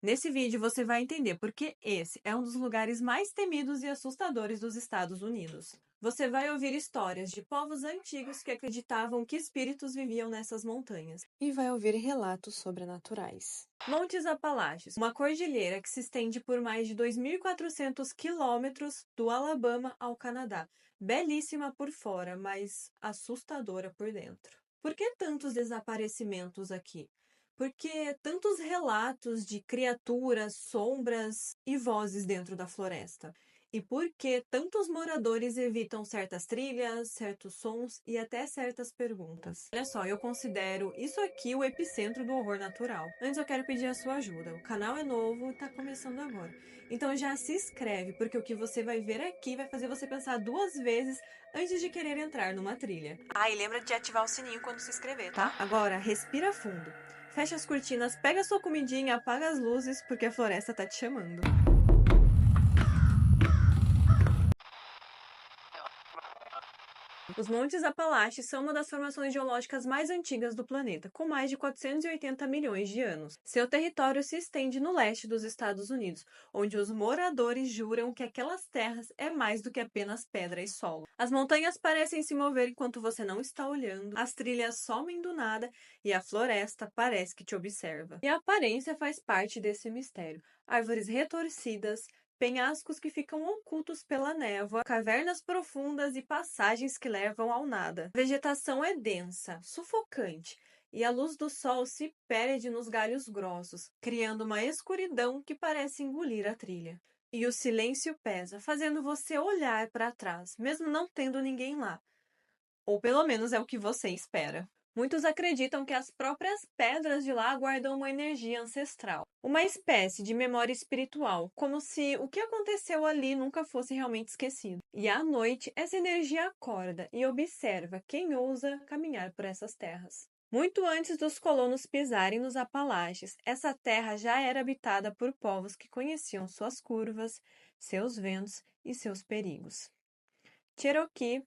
Nesse vídeo você vai entender por que esse é um dos lugares mais temidos e assustadores dos Estados Unidos. Você vai ouvir histórias de povos antigos que acreditavam que espíritos viviam nessas montanhas. E vai ouvir relatos sobrenaturais. Montes Apalaches, uma cordilheira que se estende por mais de 2.400 quilômetros do Alabama ao Canadá. Belíssima por fora, mas assustadora por dentro. Por que tantos desaparecimentos aqui? Por que tantos relatos de criaturas, sombras e vozes dentro da floresta? E por que tantos moradores evitam certas trilhas, certos sons e até certas perguntas? Olha só, eu considero isso aqui o epicentro do horror natural. Antes eu quero pedir a sua ajuda. O canal é novo e tá começando agora. Então já se inscreve, porque o que você vai ver aqui vai fazer você pensar duas vezes antes de querer entrar numa trilha. Ah, e lembra de ativar o sininho quando se inscrever, tá? Agora, respira fundo. Fecha as cortinas, pega a sua comidinha, apaga as luzes, porque a floresta tá te chamando. Os Montes Apalaches são uma das formações geológicas mais antigas do planeta, com mais de 480 milhões de anos. Seu território se estende no leste dos Estados Unidos, onde os moradores juram que aquelas terras é mais do que apenas pedra e solo. As montanhas parecem se mover enquanto você não está olhando, as trilhas somem do nada e a floresta parece que te observa. E a aparência faz parte desse mistério. Árvores retorcidas, penhascos que ficam ocultos pela névoa, cavernas profundas e passagens que levam ao nada. A vegetação é densa, sufocante, e a luz do sol se perde nos galhos grossos, criando uma escuridão que parece engolir a trilha. E o silêncio pesa, fazendo você olhar para trás, mesmo não tendo ninguém lá. Ou pelo menos é o que você espera. Muitos acreditam que as próprias pedras de lá guardam uma energia ancestral, uma espécie de memória espiritual, como se o que aconteceu ali nunca fosse realmente esquecido. E à noite, essa energia acorda e observa quem ousa caminhar por essas terras. Muito antes dos colonos pisarem nos Apalaches, essa terra já era habitada por povos que conheciam suas curvas, seus ventos e seus perigos. Cherokee,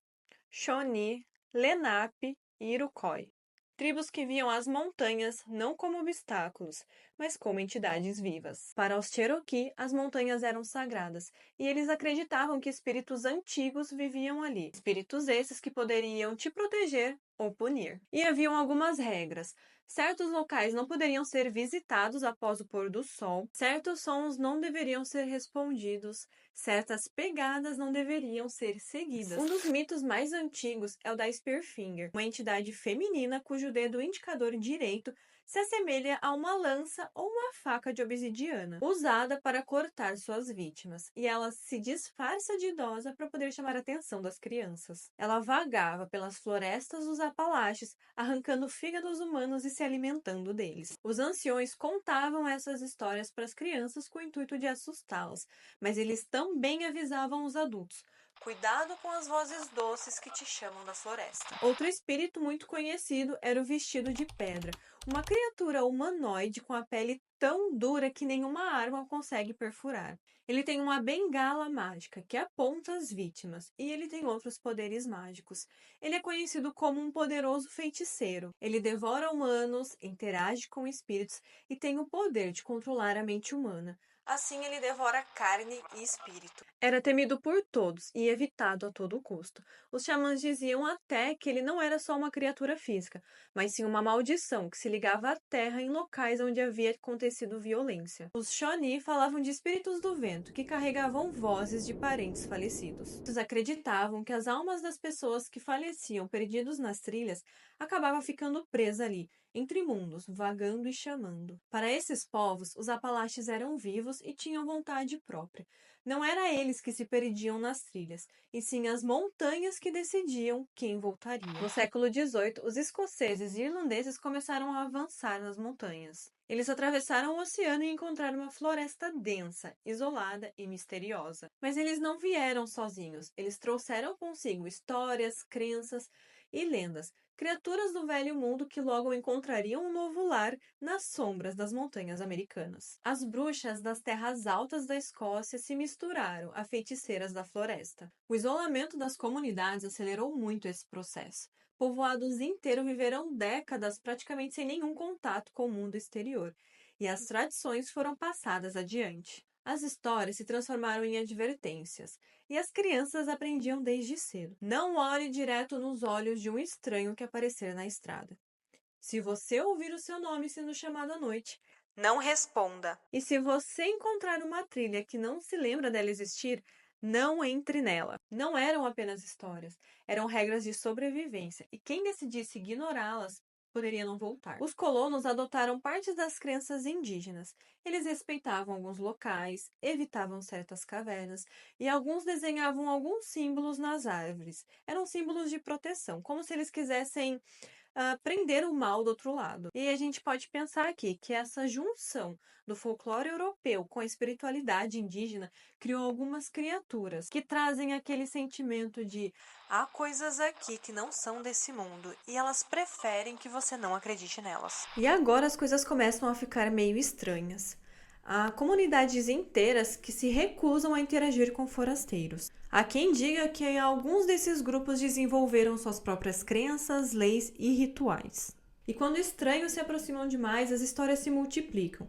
Shawnee, Lenape e Iroquois. Tribos que viam as montanhas não como obstáculos, mas como entidades vivas. Para os Cherokee, as montanhas eram sagradas, e eles acreditavam que espíritos antigos viviam ali. Espíritos esses que poderiam te proteger ou punir. E haviam algumas regras. Certos locais não poderiam ser visitados após o pôr do sol, certos sons não deveriam ser respondidos, certas pegadas não deveriam ser seguidas. Um dos mitos mais antigos é o da Spearfinger, uma entidade feminina cujo dedo indicador direito se assemelha a uma lança ou uma faca de obsidiana, usada para cortar suas vítimas, e ela se disfarça de idosa para poder chamar a atenção das crianças. Ela vagava pelas florestas dos Apalaches, arrancando fígados humanos e se alimentando deles. Os anciões contavam essas histórias para as crianças com o intuito de assustá-las, mas eles também avisavam os adultos: cuidado com as vozes doces que te chamam da floresta. Outro espírito muito conhecido era o Vestido de Pedra, uma criatura humanoide com a pele tão dura que nenhuma arma consegue perfurar. Ele tem uma bengala mágica que aponta as vítimas, e ele tem outros poderes mágicos. Ele é conhecido como um poderoso feiticeiro. Ele devora humanos, interage com espíritos e tem o poder de controlar a mente humana. Assim, ele devora carne e espírito. Era temido por todos e evitado a todo custo. Os xamãs diziam até que ele não era só uma criatura física, mas sim uma maldição que se ligava à terra em locais onde havia acontecido violência. Os Shawnee falavam de espíritos do vento que carregavam vozes de parentes falecidos. Eles acreditavam que as almas das pessoas que faleciam perdidos nas trilhas acabavam ficando presas ali, entre mundos, vagando e chamando. Para esses povos, os Apalaches eram vivos e tinham vontade própria. Não era eles que se perdiam nas trilhas, e sim as montanhas que decidiam quem voltaria. No século XVIII, os escoceses e irlandeses começaram a avançar nas montanhas. Eles atravessaram o oceano e encontraram uma floresta densa, isolada e misteriosa. Mas eles não vieram sozinhos. Eles trouxeram consigo histórias, crenças e lendas, criaturas do velho mundo que logo encontrariam um novo lar nas sombras das montanhas americanas. As bruxas das terras altas da Escócia se misturaram a feiticeiras da floresta. O isolamento das comunidades acelerou muito esse processo. Povoados inteiros viveram décadas praticamente sem nenhum contato com o mundo exterior. e as tradições foram passadas adiante. As histórias se transformaram em advertências, e as crianças aprendiam desde cedo. Não olhe direto nos olhos de um estranho que aparecer na estrada. Se você ouvir o seu nome sendo chamado à noite, não responda. E se você encontrar uma trilha que não se lembra dela existir, não entre nela. Não eram apenas histórias, eram regras de sobrevivência, e quem decidisse ignorá-las poderia não voltar. Os colonos adotaram partes das crenças indígenas. Eles respeitavam alguns locais, evitavam certas cavernas e alguns desenhavam alguns símbolos nas árvores. Eram símbolos de proteção, como se eles quisessem prender o mal do outro lado. E a gente pode pensar aqui que essa junção do folclore europeu com a espiritualidade indígena criou algumas criaturas que trazem aquele sentimento de há coisas aqui que não são desse mundo e elas preferem que você não acredite nelas. E agora as coisas começam a ficar meio estranhas. Há comunidades inteiras que se recusam a interagir com forasteiros. Há quem diga que alguns desses grupos desenvolveram suas próprias crenças, leis e rituais. E quando estranhos se aproximam demais, as histórias se multiplicam.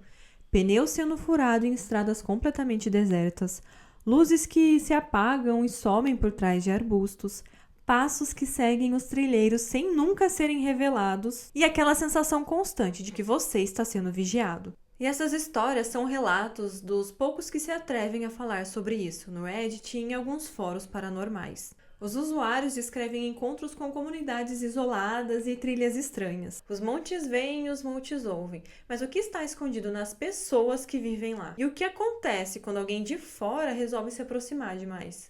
Pneus sendo furados em estradas completamente desertas, luzes que se apagam e somem por trás de arbustos, passos que seguem os trilheiros sem nunca serem revelados e aquela sensação constante de que você está sendo vigiado. E essas histórias são relatos dos poucos que se atrevem a falar sobre isso no Reddit e em alguns fóruns paranormais. Os usuários descrevem encontros com comunidades isoladas e trilhas estranhas. Os montes veem e os montes ouvem, mas o que está escondido nas pessoas que vivem lá? E o que acontece quando alguém de fora resolve se aproximar demais?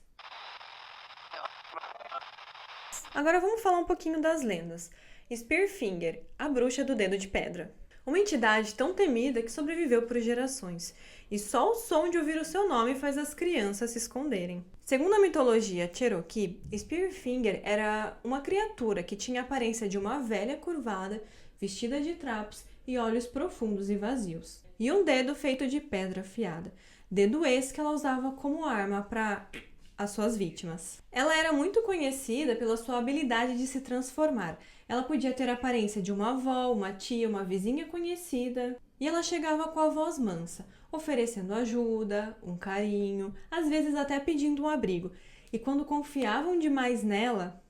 Agora vamos falar um pouquinho das lendas. Spearfinger, a bruxa do dedo de pedra. Uma entidade tão temida que sobreviveu por gerações, e só o som de ouvir o seu nome faz as crianças se esconderem. Segundo a mitologia Cherokee, Spearfinger era uma criatura que tinha a aparência de uma velha curvada, vestida de trapos e olhos profundos e vazios. E um dedo feito de pedra afiada, dedo esse que ela usava como arma para as suas vítimas. Ela era muito conhecida pela sua habilidade de se transformar. Ela podia ter a aparência de uma avó, uma tia, uma vizinha conhecida. E ela chegava com a voz mansa, oferecendo ajuda, um carinho, às vezes até pedindo um abrigo. E quando confiavam demais nela,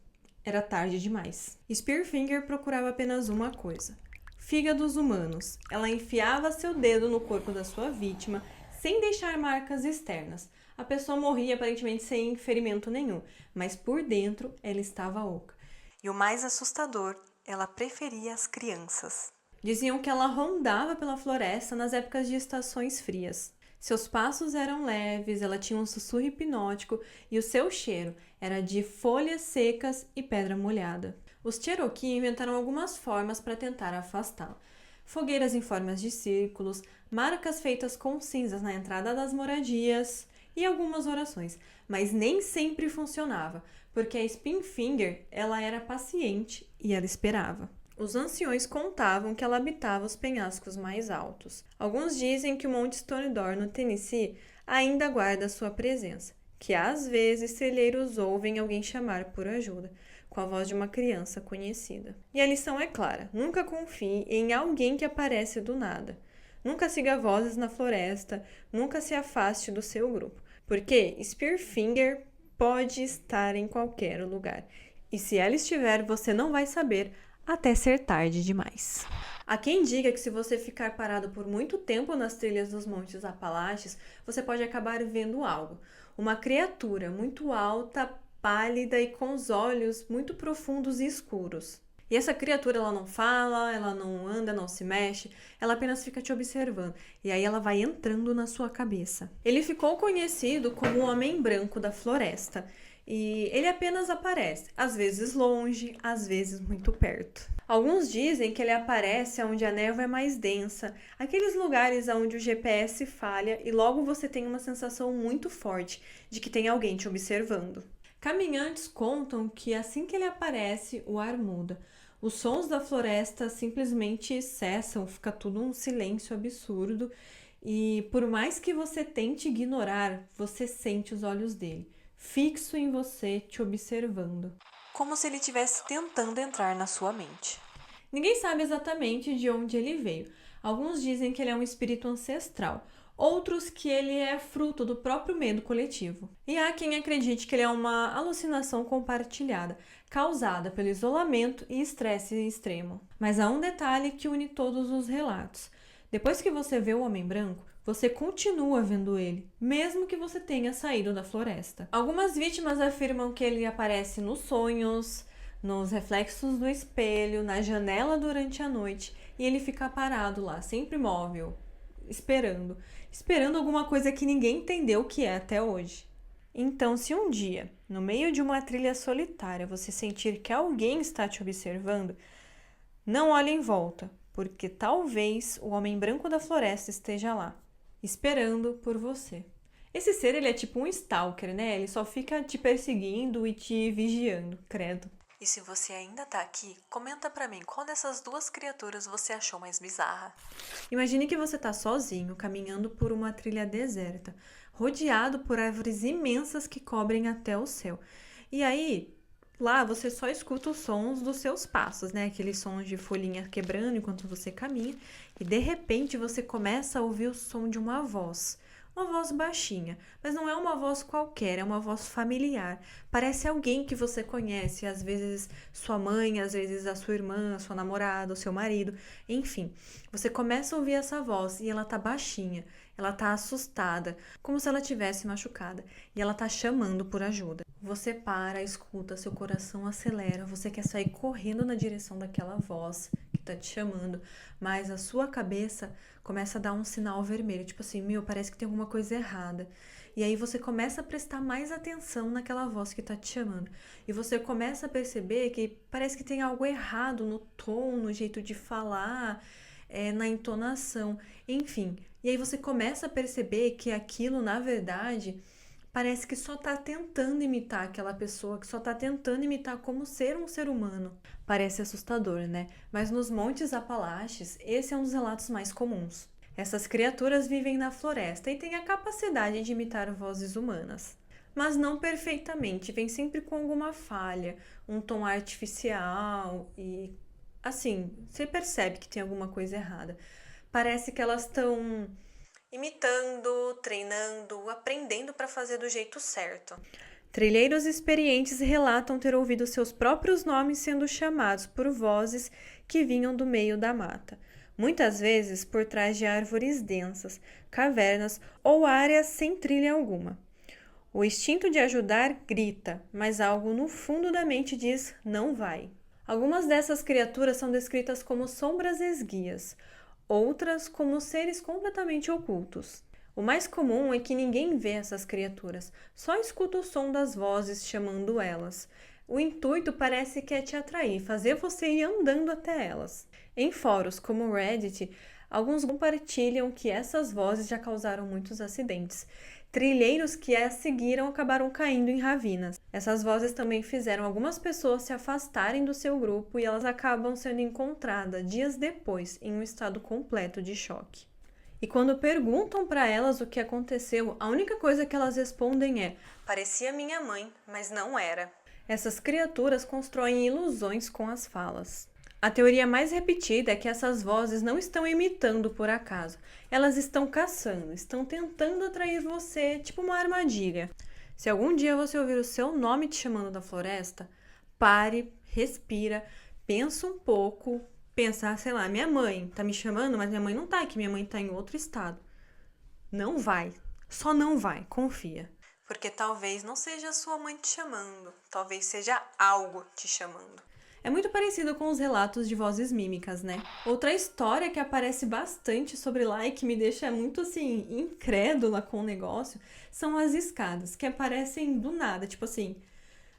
era tarde demais. Spearfinger procurava apenas uma coisa: fígados humanos. Ela enfiava seu dedo no corpo da sua vítima, sem deixar marcas externas. A pessoa morria aparentemente sem ferimento nenhum, mas por dentro ela estava oca. E o mais assustador, ela preferia as crianças. Diziam que ela rondava pela floresta nas épocas de estações frias. Seus passos eram leves, ela tinha um sussurro hipnótico e o seu cheiro era de folhas secas e pedra molhada. Os Cherokee inventaram algumas formas para tentar afastá-la. Fogueiras em formas de círculos, marcas feitas com cinzas na entrada das moradias e algumas orações, mas nem sempre funcionava, porque a Spearfinger, ela era paciente e ela esperava. Os anciões contavam que ela habitava os penhascos mais altos. Alguns dizem que o Monte Stonedor, no Tennessee, ainda guarda sua presença, que às vezes trilheiros ouvem alguém chamar por ajuda, com a voz de uma criança conhecida. E a lição é clara: nunca confie em alguém que aparece do nada. Nunca siga vozes na floresta, nunca se afaste do seu grupo, porque Spearfinger pode estar em qualquer lugar. E se ela estiver, você não vai saber até ser tarde demais. Há quem diga que se você ficar parado por muito tempo nas trilhas dos Montes Apalaches, você pode acabar vendo algo. Uma criatura muito alta, pálida e com os olhos muito profundos e escuros. E essa criatura, ela não fala, ela não anda, não se mexe, ela apenas fica te observando. E aí ela vai entrando na sua cabeça. Ele ficou conhecido como o Homem Branco da Floresta. E ele apenas aparece, às vezes longe, às vezes muito perto. Alguns dizem que ele aparece onde a névoa é mais densa, aqueles lugares onde o GPS falha e logo você tem uma sensação muito forte de que tem alguém te observando. Caminhantes contam que assim que ele aparece, o ar muda. Os sons da floresta simplesmente cessam, fica tudo um silêncio absurdo e por mais que você tente ignorar, você sente os olhos dele, fixo em você, te observando. Como se ele estivesse tentando entrar na sua mente. Ninguém sabe exatamente de onde ele veio. Alguns dizem que ele é um espírito ancestral, outros que ele é fruto do próprio medo coletivo. E há quem acredite que ele é uma alucinação compartilhada, causada pelo isolamento e estresse extremo. Mas há um detalhe que une todos os relatos. Depois que você vê o homem branco, você continua vendo ele, mesmo que você tenha saído da floresta. Algumas vítimas afirmam que ele aparece nos sonhos, nos reflexos do espelho, na janela durante a noite, e ele fica parado lá, sempre imóvel, esperando alguma coisa que ninguém entendeu o que é até hoje. Então, se um dia, no meio de uma trilha solitária, você sentir que alguém está te observando, não olhe em volta, porque talvez o homem branco da floresta esteja lá, esperando por você. Esse ser, ele é tipo um stalker, né? Ele só fica te perseguindo e te vigiando, credo. E se você ainda tá aqui, comenta pra mim qual dessas duas criaturas você achou mais bizarra. Imagine que você tá sozinho, caminhando por uma trilha deserta, rodeado por árvores imensas que cobrem até o céu. E aí, lá você só escuta os sons dos seus passos, né? Aqueles sons de folhinha quebrando enquanto você caminha. E de repente você começa a ouvir o som de uma voz. Uma voz baixinha, mas não é uma voz qualquer, é uma voz familiar. Parece alguém que você conhece, às vezes sua mãe, às vezes a sua irmã, a sua namorada, o seu marido, enfim. Você começa a ouvir essa voz e ela tá baixinha, ela tá assustada, como se ela tivesse machucada, e ela tá chamando por ajuda. Você para, escuta, seu coração acelera, você quer sair correndo na direção daquela voz que tá te chamando, mas a sua cabeça começa a dar um sinal vermelho, tipo assim, parece que tem alguma coisa errada. E aí você começa a prestar mais atenção naquela voz que tá te chamando. E você começa a perceber que parece que tem algo errado no tom, no jeito de falar, na entonação, enfim. E aí você começa a perceber que aquilo, na verdade, parece que só tá tentando imitar aquela pessoa, que só tá tentando imitar como ser um ser humano. Parece assustador, né? Mas nos Montes Apalaches, esse é um dos relatos mais comuns. Essas criaturas vivem na floresta e têm a capacidade de imitar vozes humanas. Mas não perfeitamente, vem sempre com alguma falha, um tom artificial e... assim, você percebe que tem alguma coisa errada. Parece que elas estão imitando, treinando, aprendendo para fazer do jeito certo. Trilheiros experientes relatam ter ouvido seus próprios nomes sendo chamados por vozes que vinham do meio da mata, muitas vezes por trás de árvores densas, cavernas ou áreas sem trilha alguma. O instinto de ajudar grita, mas algo no fundo da mente diz não vai. Algumas dessas criaturas são descritas como sombras esguias, outras como seres completamente ocultos. O mais comum é que ninguém vê essas criaturas, só escuta o som das vozes chamando elas. O intuito parece que é te atrair, fazer você ir andando até elas. Em fóruns como o Reddit, alguns compartilham que essas vozes já causaram muitos acidentes. Trilheiros que as seguiram acabaram caindo em ravinas. Essas vozes também fizeram algumas pessoas se afastarem do seu grupo e elas acabam sendo encontradas dias depois em um estado completo de choque. E quando perguntam para elas o que aconteceu, a única coisa que elas respondem é: parecia minha mãe, mas não era. Essas criaturas constroem ilusões com as falas. A teoria mais repetida é que essas vozes não estão imitando por acaso. Elas estão caçando, estão tentando atrair você, tipo uma armadilha. Se algum dia você ouvir o seu nome te chamando da floresta, pare, respira, pensa um pouco, pensar, sei lá, minha mãe tá me chamando, mas minha mãe não tá aqui, minha mãe tá em outro estado. Não vai, só não vai, confia. Porque talvez não seja a sua mãe te chamando, talvez seja algo te chamando. É muito parecido com os relatos de vozes mímicas, né? Outra história que aparece bastante sobre lá e que me deixa muito, assim, incrédula com o negócio, são as escadas, que aparecem do nada, tipo assim,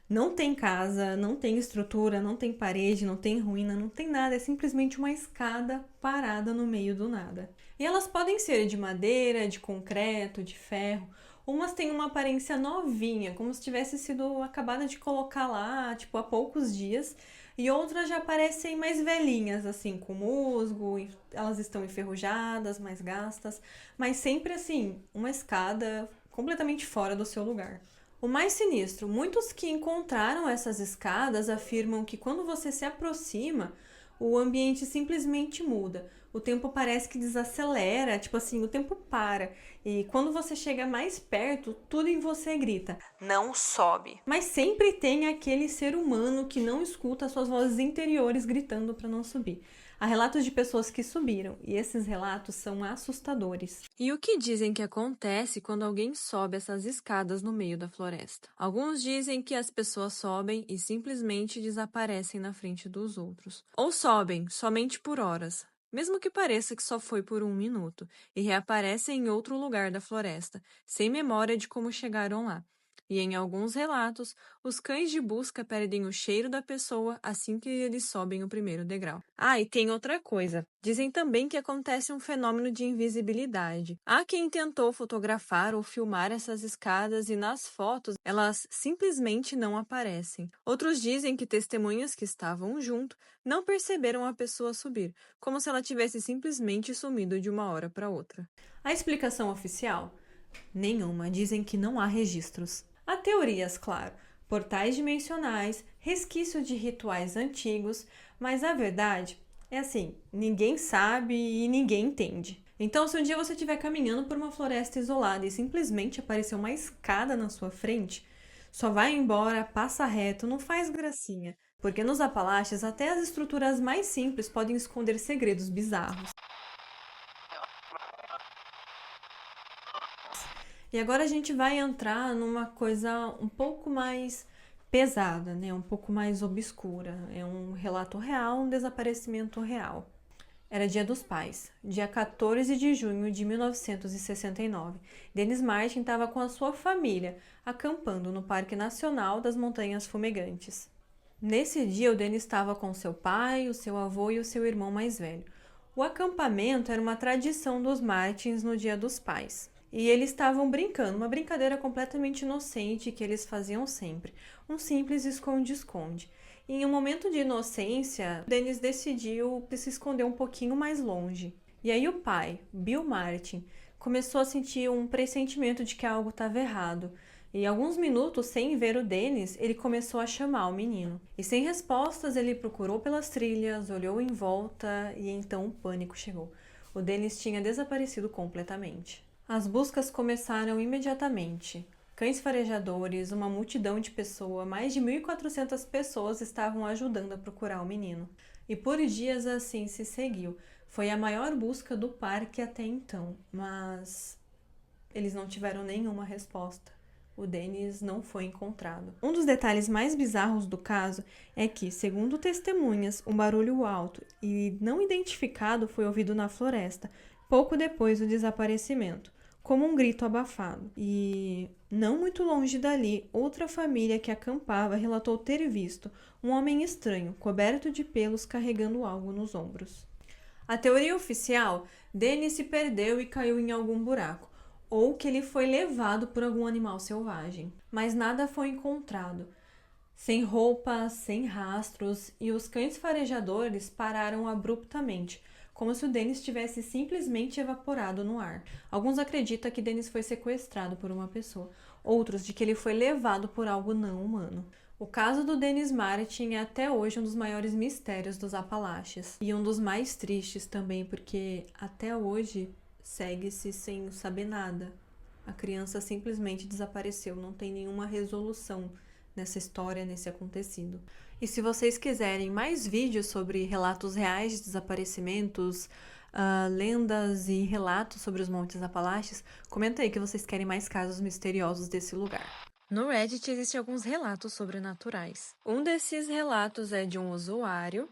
não tem casa, não tem estrutura, não tem parede, não tem ruína, não tem nada, é simplesmente uma escada parada no meio do nada. E elas podem ser de madeira, de concreto, de ferro. Umas têm uma aparência novinha, como se tivesse sido acabada de colocar lá, tipo, há poucos dias. E outras já parecem mais velhinhas, assim, com musgo, elas estão enferrujadas, mais gastas, mas sempre assim, uma escada completamente fora do seu lugar. O mais sinistro, muitos que encontraram essas escadas afirmam que quando você se aproxima, o ambiente simplesmente muda. O tempo parece que desacelera, tipo assim, o tempo para. E quando você chega mais perto, tudo em você grita: Não sobe. mas sempre tem aquele ser humano que não escuta suas vozes interiores gritando para não subir. Há relatos de pessoas que subiram, e esses relatos são assustadores. E o que dizem que acontece quando alguém sobe essas escadas no meio da floresta? Alguns dizem que as pessoas sobem e simplesmente desaparecem na frente dos outros. Ou sobem somente por horas, mesmo que pareça que só foi por 1 minuto, e reaparecem em outro lugar da floresta, sem memória de como chegaram lá. E em alguns relatos, os cães de busca perdem o cheiro da pessoa assim que eles sobem o primeiro degrau. Ah, e tem outra coisa. Dizem também que acontece um fenômeno de invisibilidade. Há quem tentou fotografar ou filmar essas escadas e nas fotos elas simplesmente não aparecem. Outros dizem que testemunhas que estavam junto não perceberam a pessoa subir, como se ela tivesse simplesmente sumido de uma hora para outra. A explicação oficial? Nenhuma. Dizem que não há registros. Há teorias, claro, portais dimensionais, resquícios de rituais antigos, mas a verdade é assim, ninguém sabe e ninguém entende. Então, se um dia você estiver caminhando por uma floresta isolada e simplesmente aparecer uma escada na sua frente, só vai embora, passa reto, não faz gracinha. Porque nos Apalaches, até as estruturas mais simples podem esconder segredos bizarros. E agora a gente vai entrar numa coisa um pouco mais pesada, né? Um pouco mais obscura. É um relato real, um desaparecimento real. Era Dia dos Pais, dia 14 de junho de 1969. Dennis Martin estava com a sua família, acampando no Parque Nacional das Montanhas Fumegantes. Nesse dia, o Dennis estava com seu pai, o seu avô e o seu irmão mais velho. O acampamento era uma tradição dos Martins no Dia dos Pais. E eles estavam brincando, uma brincadeira completamente inocente que eles faziam sempre. Um simples esconde-esconde. E em um momento de inocência, Dennis decidiu se esconder um pouquinho mais longe. E aí o pai, Bill Martin, começou a sentir um pressentimento de que algo estava errado. E alguns minutos sem ver o Dennis, ele começou a chamar o menino. E sem respostas, ele procurou pelas trilhas, olhou em volta e então o pânico chegou. O Dennis tinha desaparecido completamente. As buscas começaram imediatamente. Cães farejadores, uma multidão de pessoas, mais de 1.400 pessoas estavam ajudando a procurar o menino. E por dias assim se seguiu. Foi a maior busca do parque até então, mas eles não tiveram nenhuma resposta. O Dennis não foi encontrado. Um dos detalhes mais bizarros do caso é que, segundo testemunhas, um barulho alto e não identificado foi ouvido na floresta, pouco depois do desaparecimento, como um grito abafado. E, não muito longe dali, outra família que acampava relatou ter visto um homem estranho, coberto de pelos, carregando algo nos ombros. A teoria oficial, Dennis se perdeu e caiu em algum buraco, ou que ele foi levado por algum animal selvagem. Mas nada foi encontrado. Sem roupas, sem rastros, e os cães farejadores pararam abruptamente, como se o Dennis tivesse simplesmente evaporado no ar. Alguns acreditam que Dennis foi sequestrado por uma pessoa, outros de que ele foi levado por algo não humano. O caso do Dennis Martin é até hoje um dos maiores mistérios dos Apalaches e um dos mais tristes também, porque até hoje segue-se sem saber nada. A criança simplesmente desapareceu, não tem nenhuma resolução nessa história, nesse acontecido. E se vocês quiserem mais vídeos sobre relatos reais de desaparecimentos, lendas e relatos sobre os Montes Apalaches, comenta aí que vocês querem mais casos misteriosos desse lugar. No Reddit existem alguns relatos sobrenaturais. Um desses relatos é de um usuário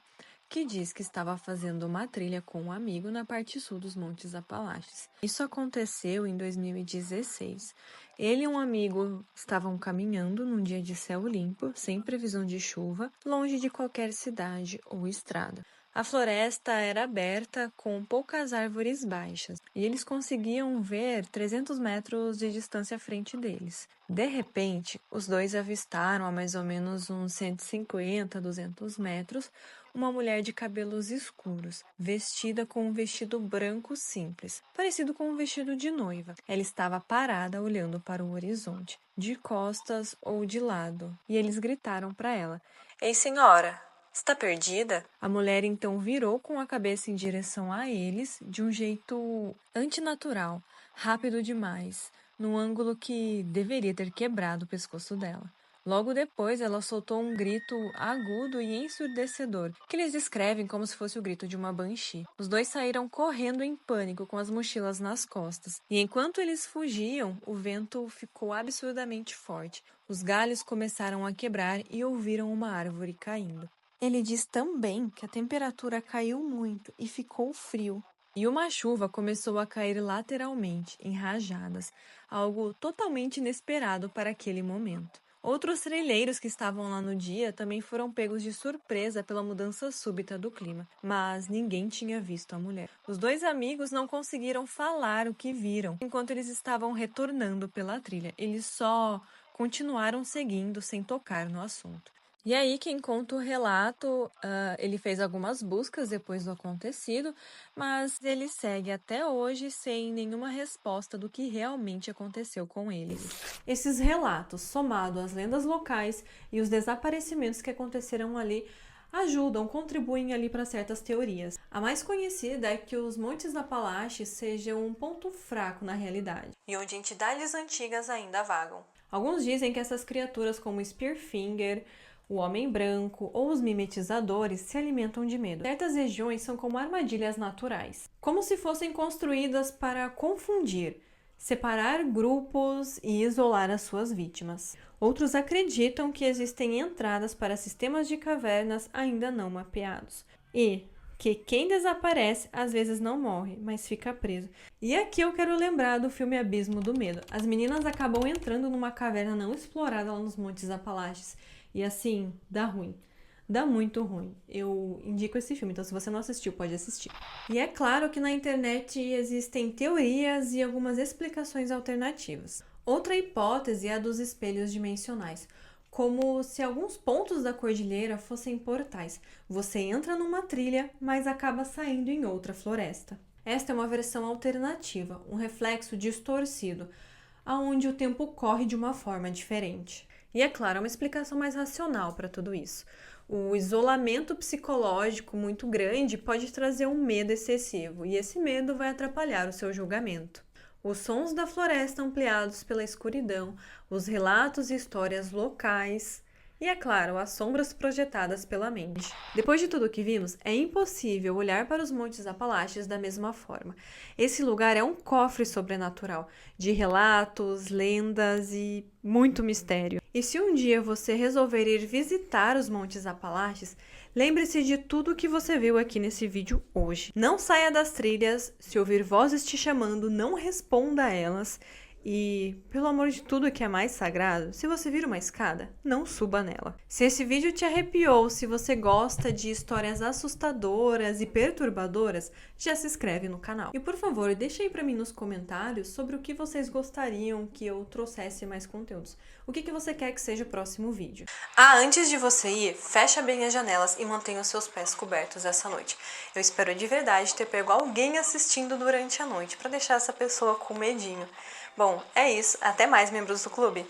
que diz que estava fazendo uma trilha com um amigo na parte sul dos Montes Apalaches. Isso aconteceu em 2016. Ele e um amigo estavam caminhando num dia de céu limpo, sem previsão de chuva, longe de qualquer cidade ou estrada. A floresta era aberta com poucas árvores baixas e eles conseguiam ver 300 metros de distância à frente deles. De repente, os dois avistaram a mais ou menos uns 150, 200 metros uma mulher de cabelos escuros, vestida com um vestido branco simples, parecido com um vestido de noiva. Ela estava parada olhando para o horizonte, de costas ou de lado, e eles gritaram para ela: Ei, senhora, Está perdida? A mulher então virou com a cabeça em direção a eles, de um jeito antinatural, rápido demais, num ângulo que deveria ter quebrado o pescoço dela. Logo depois, ela soltou um grito agudo e ensurdecedor, que eles descrevem como se fosse o grito de uma banshee. Os dois saíram correndo em pânico, com as mochilas nas costas. E enquanto eles fugiam, o vento ficou absurdamente forte. Os galhos começaram a quebrar e ouviram uma árvore caindo. Ele diz também que a temperatura caiu muito e ficou frio. E uma chuva começou a cair lateralmente, em rajadas, algo totalmente inesperado para aquele momento. Outros trilheiros que estavam lá no dia também foram pegos de surpresa pela mudança súbita do clima, mas ninguém tinha visto a mulher. Os dois amigos não conseguiram falar o que viram enquanto eles estavam retornando pela trilha. Eles só continuaram seguindo sem tocar no assunto. E aí, quem conta o relato, ele fez algumas buscas depois do acontecido, mas ele segue até hoje sem nenhuma resposta do que realmente aconteceu com eles. Esses relatos, somados às lendas locais e os desaparecimentos que aconteceram ali, contribuem ali para certas teorias. A mais conhecida é que os Montes Apalaches sejam um ponto fraco na realidade, E onde entidades antigas ainda vagam. Alguns dizem que essas criaturas como Spearfinger, o Homem Branco ou os mimetizadores se alimentam de medo. Certas regiões são como armadilhas naturais, como se fossem construídas para confundir, separar grupos e isolar as suas vítimas. Outros acreditam que existem entradas para sistemas de cavernas ainda não mapeados e que quem desaparece às vezes não morre, mas fica preso. E aqui eu quero lembrar do filme Abismo do Medo. As meninas acabam entrando numa caverna não explorada lá nos Montes Apalaches. E assim, dá ruim. Dá muito ruim. Eu indico esse filme, então se você não assistiu, pode assistir. E é claro que na internet existem teorias e algumas explicações alternativas. Outra hipótese é a dos espelhos dimensionais, como se alguns pontos da cordilheira fossem portais. Você entra numa trilha, mas acaba saindo em outra floresta. Esta é uma versão alternativa, um reflexo distorcido, onde o tempo corre de uma forma diferente. E é claro, uma explicação mais racional para tudo isso. O isolamento psicológico muito grande pode trazer um medo excessivo, e esse medo vai atrapalhar o seu julgamento. Os sons da floresta ampliados pela escuridão, os relatos e histórias locais e, é claro, as sombras projetadas pela mente. Depois de tudo o que vimos, é impossível olhar para os Montes Apalaches da mesma forma. Esse lugar é um cofre sobrenatural, de relatos, lendas e muito mistério. E se um dia você resolver ir visitar os Montes Apalaches, lembre-se de tudo o que você viu aqui nesse vídeo hoje. Não saia das trilhas, se ouvir vozes te chamando, não responda a elas. E, pelo amor de tudo que é mais sagrado, se você vir uma escada, não suba nela. Se esse vídeo te arrepiou, se você gosta de histórias assustadoras e perturbadoras, já se inscreve no canal. E por favor, deixe aí pra mim nos comentários sobre o que vocês gostariam que eu trouxesse mais conteúdos. O que você quer que seja o próximo vídeo. Antes de você ir, fecha bem as janelas e mantenha os seus pés cobertos essa noite. Eu espero de verdade ter pego alguém assistindo durante a noite, pra deixar essa pessoa com medinho. Bom, é isso. Até mais, membros do clube!